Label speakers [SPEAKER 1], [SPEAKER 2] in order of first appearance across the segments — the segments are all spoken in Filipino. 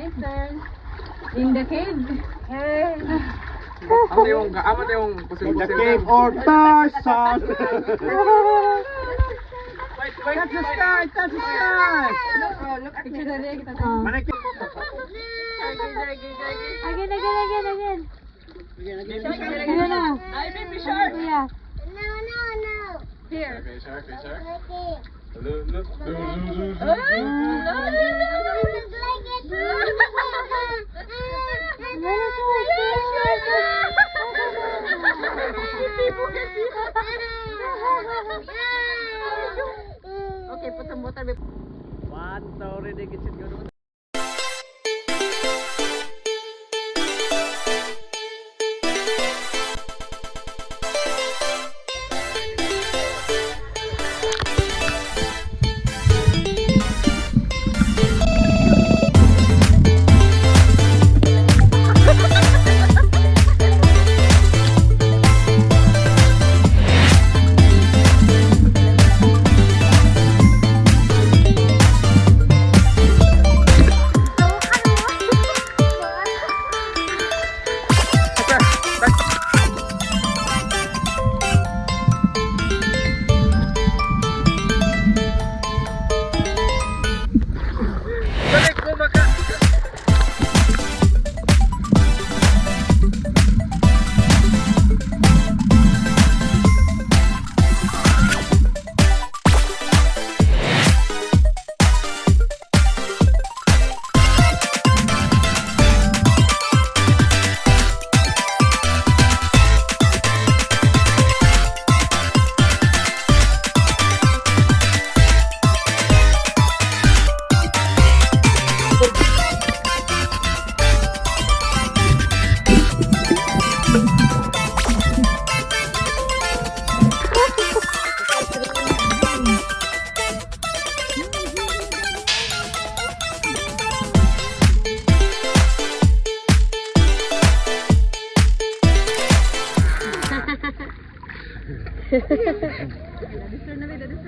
[SPEAKER 1] My turn. In the cave. Hey.
[SPEAKER 2] Amat yung posible.
[SPEAKER 3] The cave or Tarzan.
[SPEAKER 2] Wait, touch the sky, touch the sky.
[SPEAKER 1] Look, picture na rin kita.
[SPEAKER 3] Manakit.
[SPEAKER 1] Again. Again na.
[SPEAKER 2] Ay, baby shark.
[SPEAKER 1] Yeah.
[SPEAKER 4] No.
[SPEAKER 1] Here.
[SPEAKER 2] Okay, shark.
[SPEAKER 4] Okay.
[SPEAKER 2] Look.
[SPEAKER 1] Okay, put some water.
[SPEAKER 3] One, sorry, they get it good.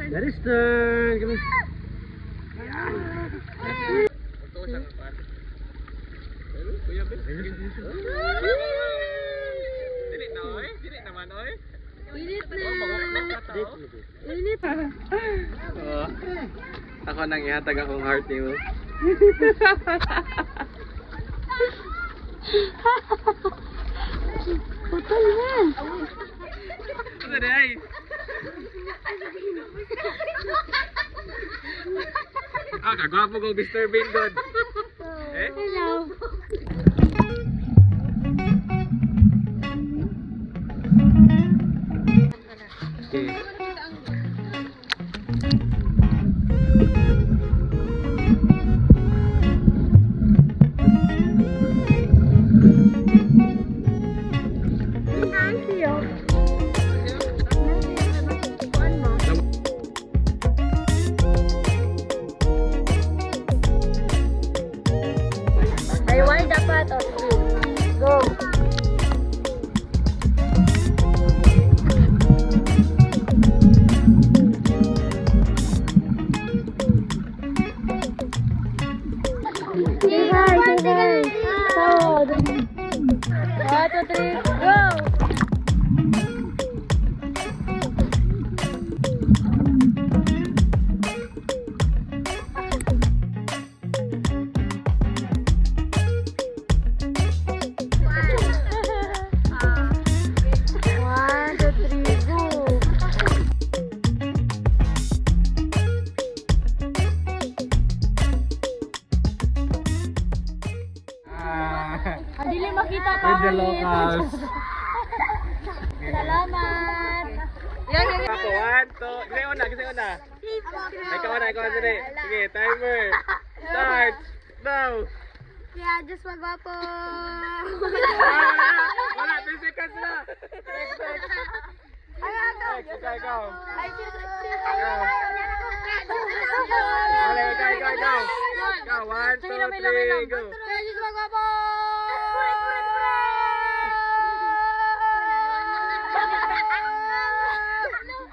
[SPEAKER 3] That is turn. Come
[SPEAKER 2] Dili naman, oy.
[SPEAKER 1] Init na.
[SPEAKER 3] Init.
[SPEAKER 2] Ako nang ihatag akong heart niyo.
[SPEAKER 1] Putol na.
[SPEAKER 2] Ano day? Kagwapo ko disturbing god. Eh?
[SPEAKER 1] Hello.
[SPEAKER 2] Okay.
[SPEAKER 1] Ay, why dapat? Go. Say hi. So, 1, 2, 3, go. One, two, three, go. Dili makita ka.
[SPEAKER 2] With the locals.
[SPEAKER 1] Salamat. Yang.
[SPEAKER 2] Ako, 1, 2, kasi una. Ikaw na, sige. Sige, timer. Start. Now.
[SPEAKER 1] Yeah, just magwapo.
[SPEAKER 2] Wala, 10 seconds na. Next. Ikaw. Wala, ikaw. Ikaw, 1, 2, 3, go.
[SPEAKER 1] Just magwapo.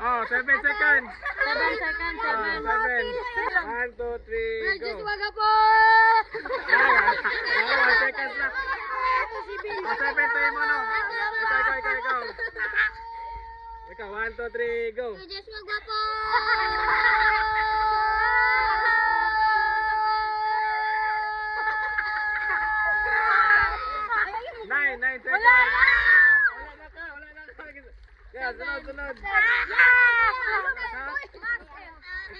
[SPEAKER 2] Oh, 7 seconds.
[SPEAKER 1] 7 seconds, 7.
[SPEAKER 2] 1, 2, 3, go.
[SPEAKER 1] Wag po!
[SPEAKER 2] 1 seconds na. 7 tayo mo, no? Ikaw. Ikaw, 1, 2, 3, go.
[SPEAKER 4] Just magwapo!
[SPEAKER 2] 9 seconds. Wala na ka. Yeah, sunod.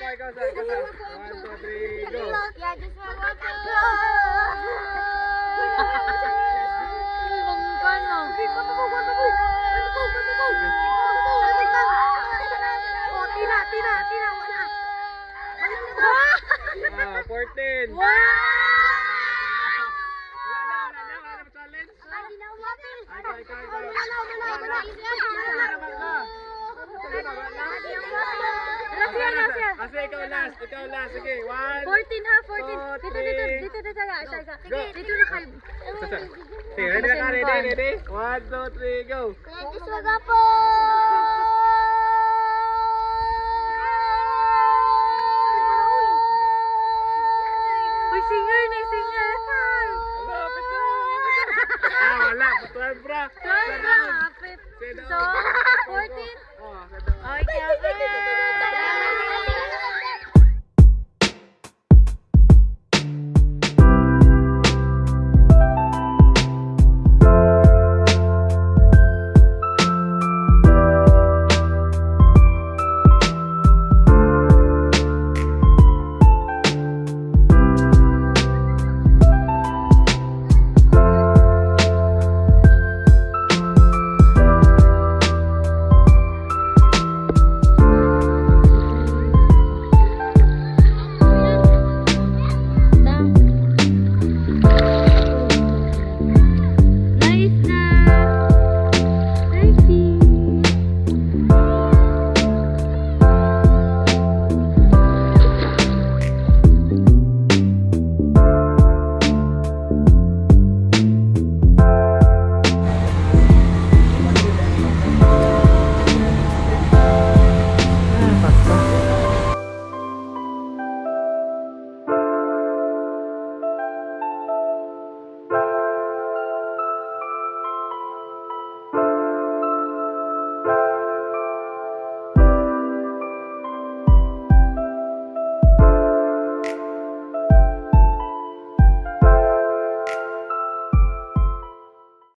[SPEAKER 2] Ikaw, sir. 1, 2, 3, go.
[SPEAKER 4] Yeah, just magwapo! Tira, wala.
[SPEAKER 2] 14.
[SPEAKER 1] Wow!
[SPEAKER 2] Wala na challenge.
[SPEAKER 4] Hindi na umapil.
[SPEAKER 2] Ikaw.
[SPEAKER 4] Wala.
[SPEAKER 2] Kasi ikaw last. Sige, 1.
[SPEAKER 1] 14 ha, 14.
[SPEAKER 2] Two,
[SPEAKER 1] Dito.
[SPEAKER 2] Go.
[SPEAKER 1] Dito na kayo.
[SPEAKER 2] Okay, ready na ka? Ready? 1, 2, 3, go.
[SPEAKER 4] Just magwapo!
[SPEAKER 1] Uy, singer.
[SPEAKER 2] Lapit na. Wala. 12, bro.
[SPEAKER 1] Sorry na, hapit. So, 14.
[SPEAKER 2] Oh, 14.
[SPEAKER 1] Okay.